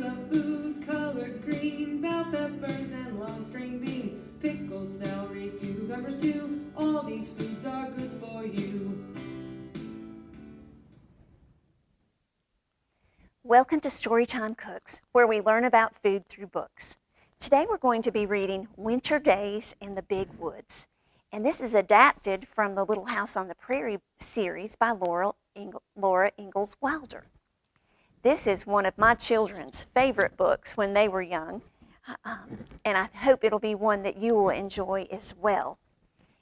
love food colored green, bell peppers and long string beans, pickles, celery, cucumbers too. All these foods are good for you. Welcome to Storytime Cooks, where we learn about food through books. Today we're going to be reading Winter Days in the Big Woods. And this is adapted from the Little House on the Prairie series by Laura Ingalls Wilder. This is one of my children's favorite books when they were young, and I hope it'll be one that you will enjoy as well.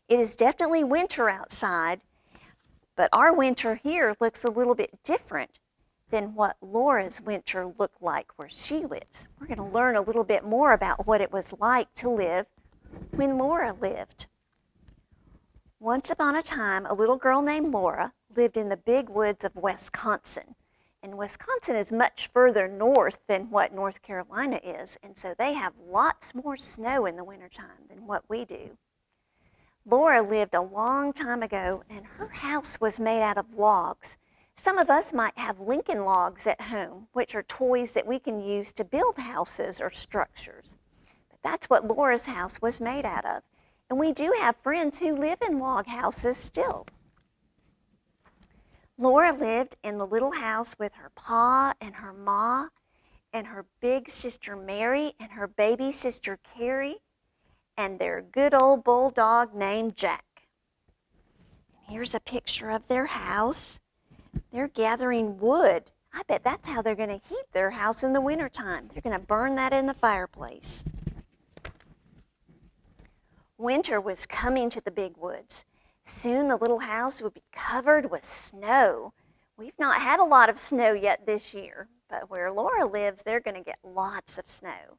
It is definitely winter outside, but our winter here looks a little bit different than what Laura's winter looked like where she lives. We're going to learn a little bit more about what it was like to live when Laura lived. Once upon a time, a little girl named Laura lived in the big woods of Wisconsin. And Wisconsin is much further north than what North Carolina is, and so they have lots more snow in the wintertime than what we do. Laura lived a long time ago, and her house was made out of logs. Some of us might have Lincoln logs at home, which are toys that we can use to build houses or structures. But that's what Laura's house was made out of. And we do have friends who live in log houses still. Laura lived in the little house with her pa and her ma and her big sister Mary and her baby sister Carrie and their good old bulldog named Jack. And here's a picture of their house. They're gathering wood. I bet that's how they're going to heat their house in the wintertime. They're going to burn that in the fireplace. Winter was coming to the big woods. Soon the little house would be covered with snow. We've not had a lot of snow yet this year, but where Laura lives, they're going to get lots of snow.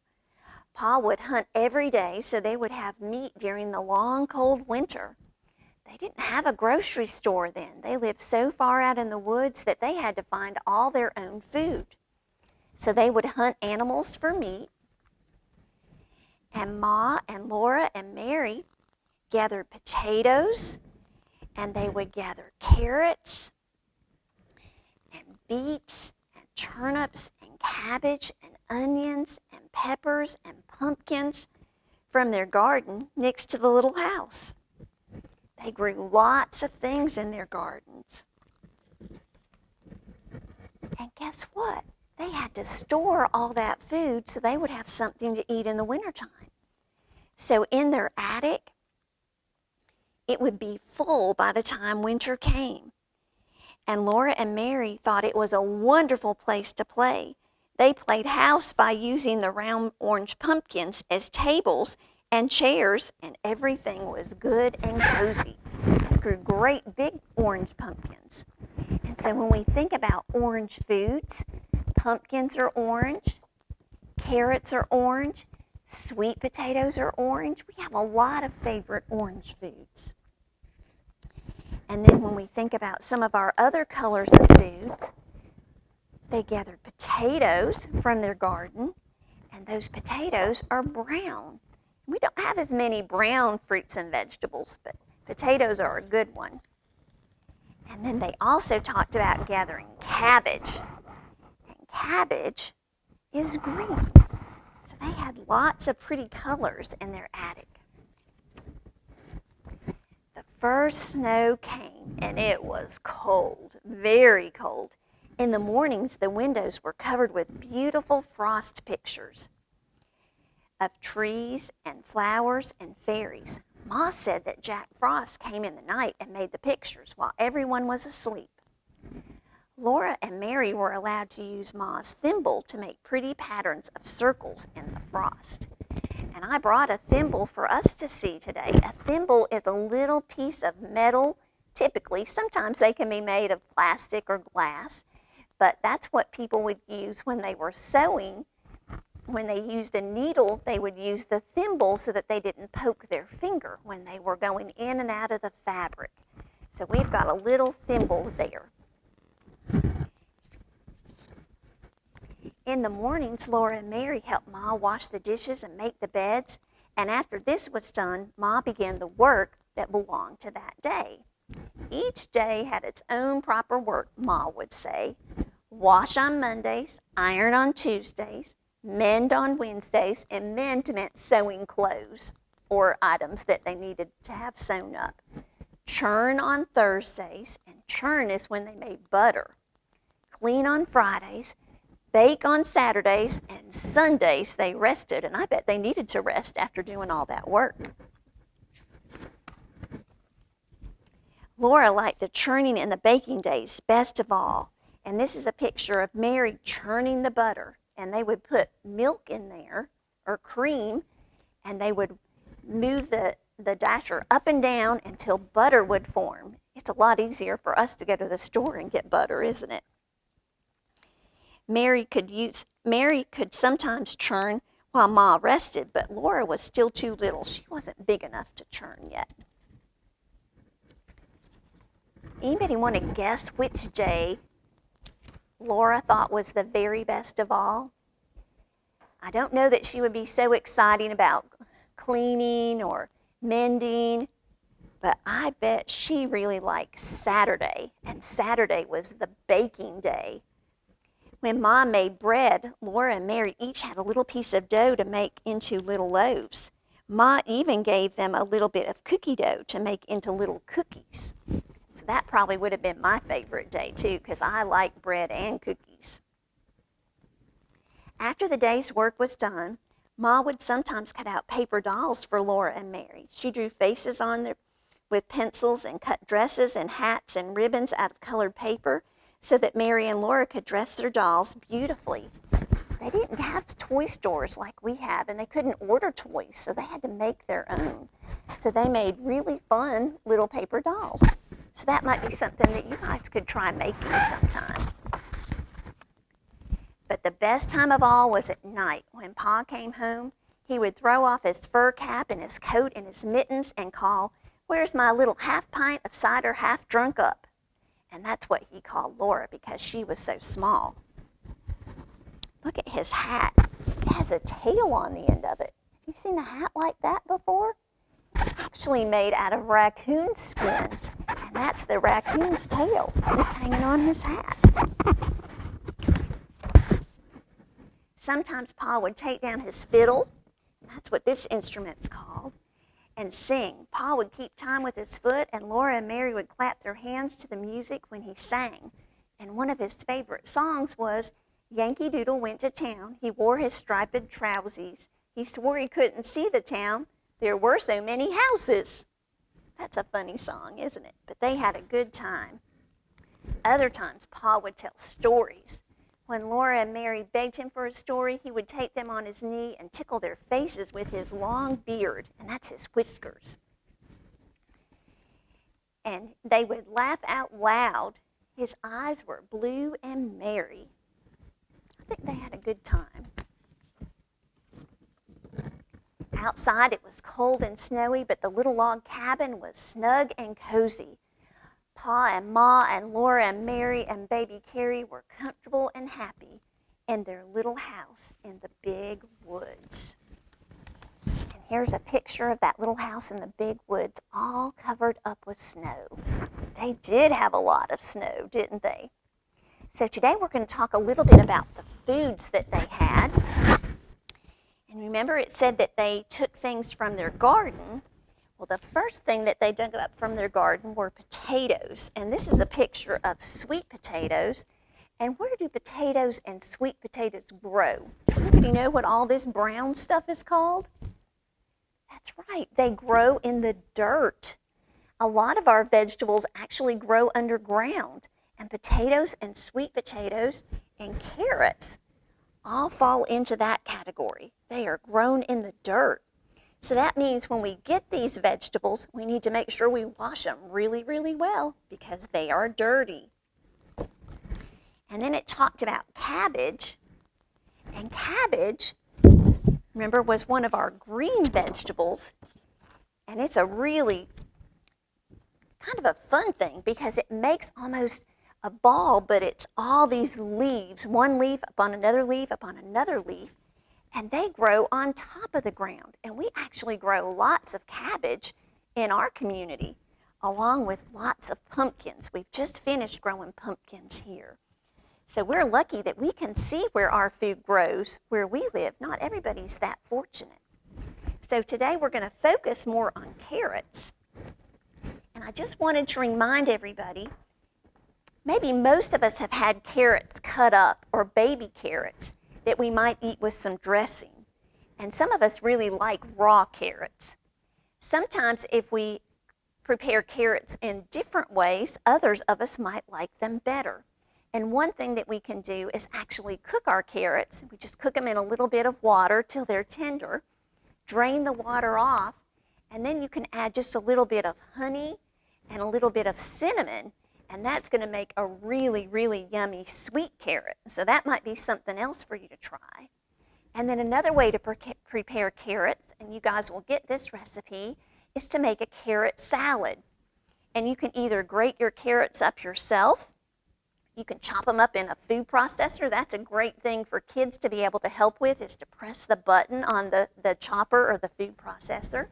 Pa would hunt every day so they would have meat during the long, cold winter. They didn't have a grocery store then. They lived so far out in the woods that they had to find all their own food. So they would hunt animals for meat. And Ma and Laura and Mary gathered potatoes, and they would gather carrots and beets and turnips and cabbage and onions and peppers and pumpkins from their garden next to the little house. They grew lots of things in their gardens. And guess what? They had to store all that food so they would have something to eat in the wintertime. So in their attic, it would be full by the time winter came. And Laura and Mary thought it was a wonderful place to play. They played house by using the round orange pumpkins as tables and chairs, and everything was good and cozy. They grew great big orange pumpkins. And so when we think about orange foods, pumpkins are orange, carrots are orange, sweet potatoes are orange. We have a lot of favorite orange foods. And then when we think about some of our other colors of foods, they gathered potatoes from their garden, and those potatoes are brown. We don't have as many brown fruits and vegetables, but potatoes are a good one. And then they also talked about gathering cabbage. And cabbage is green. So they had lots of pretty colors in their attic. The first snow came, and it was cold, very cold. In the mornings, the windows were covered with beautiful frost pictures of trees and flowers and fairies. Ma said that Jack Frost came in the night and made the pictures while everyone was asleep. Laura and Mary were allowed to use Ma's thimble to make pretty patterns of circles in the frost. And I brought a thimble for us to see today. A thimble is a little piece of metal, typically. Sometimes they can be made of plastic or glass, but that's what people would use when they were sewing. When they used a needle, they would use the thimble so that they didn't poke their finger when they were going in and out of the fabric. So we've got a little thimble there. In the mornings, Laura and Mary helped Ma wash the dishes and make the beds. And after this was done, Ma began the work that belonged to that day. Each day had its own proper work, Ma would say. wash on Mondays, iron on Tuesdays, mend on Wednesdays, and mend meant sewing clothes or items that they needed to have sewn up. Churn on Thursdays, and churn is when they made butter. Clean on Fridays, bake on Saturdays, and Sundays they rested, and I bet they needed to rest after doing all that work. Laura liked the churning and the baking days best of all, and this is a picture of Mary churning the butter, and they would put milk in there, or cream, and they would move the dasher up and down until butter would form. It's a lot easier for us to go to the store and get butter, isn't it? Mary could sometimes churn while Ma rested, but Laura was still too little. She wasn't big enough to churn yet. Anybody want to guess which day Laura thought was the very best of all? I don't know that she would be so exciting about cleaning or mending, but I bet she really liked Saturday, and Saturday was the baking day. When Mom made bread, Laura and Mary each had a little piece of dough to make into little loaves. Ma even gave them a little bit of cookie dough to make into little cookies. So that probably would have been my favorite day too, because I like bread and cookies. After the day's work was done, Ma would sometimes cut out paper dolls for Laura and Mary. She drew faces on them with pencils and cut dresses and hats and ribbons out of colored paper so that Mary and Laura could dress their dolls beautifully. They didn't have toy stores like we have, and they couldn't order toys, so they had to make their own. So they made really fun little paper dolls. So that might be something that you guys could try making sometime. But the best time of all was at night. When Pa came home, he would throw off his fur cap and his coat and his mittens and call, "Where's my little half pint of cider half drunk up?" And that's what he called Laura because she was so small. Look at his hat. It has a tail on the end of it. Have you seen a hat like that before? It's actually made out of raccoon skin. And that's the raccoon's tail. It's hanging on his hat. Sometimes Pa would take down his fiddle, that's what this instrument's called, and sing. Pa would keep time with his foot, and Laura and Mary would clap their hands to the music when he sang. And one of his favorite songs was, "Yankee Doodle went to town. He wore his striped trousies. He swore he couldn't see the town. There were so many houses." That's a funny song, isn't it? But they had a good time. Other times, Pa would tell stories. When Laura and Mary begged him for a story, he would take them on his knee and tickle their faces with his long beard, and that's his whiskers. And they would laugh out loud. His eyes were blue and merry. I think they had a good time. Outside it was cold and snowy, but the little log cabin was snug and cozy. Pa and Ma and Laura and Mary and baby Carrie were comfortable and happy in their little house in the big woods. And here's a picture of that little house in the big woods, all covered up with snow. They did have a lot of snow, didn't they? So today we're going to talk a little bit about the foods that they had. And remember it said that they took things from their garden. Well, the first thing that they dug up from their garden were potatoes. And this is a picture of sweet potatoes. And where do potatoes and sweet potatoes grow? Does anybody know what all this brown stuff is called? That's right, they grow in the dirt. A lot of our vegetables actually grow underground. And potatoes and sweet potatoes and carrots all fall into that category. They are grown in the dirt. So that means when we get these vegetables, we need to make sure we wash them really, really well because they are dirty. And then it talked about cabbage. And cabbage, remember, was one of our green vegetables. And it's a really kind of a fun thing because it makes almost a ball, but it's all these leaves, one leaf upon another leaf upon another leaf. And they grow on top of the ground. And we actually grow lots of cabbage in our community, along with lots of pumpkins. We've just finished growing pumpkins here. So we're lucky that we can see where our food grows where we live. Not everybody's that fortunate. So today we're going to focus more on carrots. And I just wanted to remind everybody, maybe most of us have had carrots cut up or baby carrots that we might eat with some dressing. And some of us really like raw carrots. Sometimes if we prepare carrots in different ways, others of us might like them better. And one thing that we can do is actually cook our carrots. We just cook them in a little bit of water till they're tender. Drain the water off, and then you can add just a little bit of honey and a little bit of cinnamon, and that's going to make a really, really yummy sweet carrot. So that might be something else for you to try. And then another way to prepare carrots, and you guys will get this recipe, is to make a carrot salad. And you can either grate your carrots up yourself, you can chop them up in a food processor. That's a great thing for kids to be able to help with, is to press the button on the chopper or the food processor.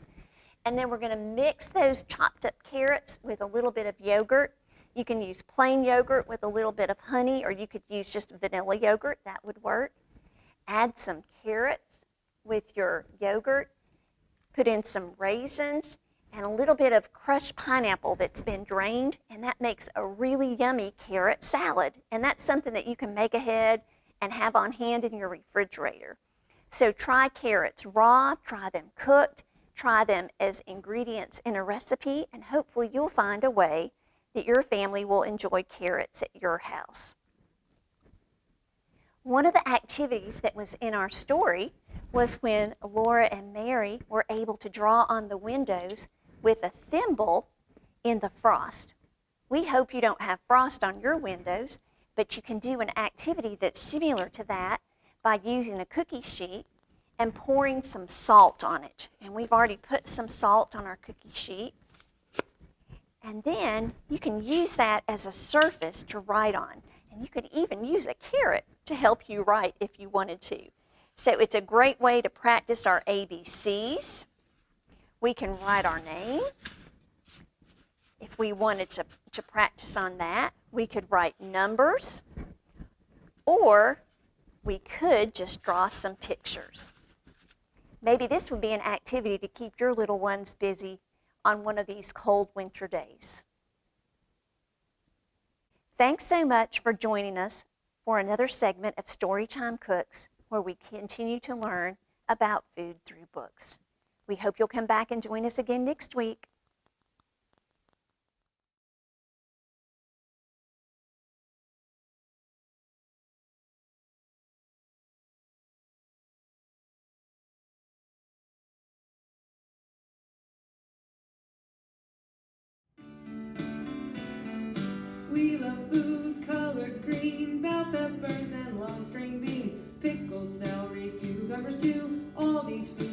And then we're going to mix those chopped up carrots with a little bit of yogurt. You can use plain yogurt with a little bit of honey, or you could use just vanilla yogurt. That would work. Add some carrots with your yogurt. Put in some raisins and a little bit of crushed pineapple that's been drained, and that makes a really yummy carrot salad. And that's something that you can make ahead and have on hand in your refrigerator. So try carrots raw, try them cooked, try them as ingredients in a recipe, and hopefully you'll find a way that your family will enjoy carrots at your house. One of the activities that was in our story was when Laura and Mary were able to draw on the windows with a thimble in the frost. We hope you don't have frost on your windows, but you can do an activity that's similar to that by using a cookie sheet and pouring some salt on it. And we've already put some salt on our cookie sheet. And then you can use that as a surface to write on. And you could even use a carrot to help you write if you wanted to. So it's a great way to practice our ABCs. We can write our name. If we wanted to practice on that, we could write numbers, or we could just draw some pictures. Maybe this would be an activity to keep your little ones busy on one of these cold winter days. Thanks so much for joining us for another segment of Storytime Cooks, where we continue to learn about food through books. We hope you'll come back and join us again next week. We love food colored green, bell peppers and long string beans, pickles, celery, cucumbers too. All these foods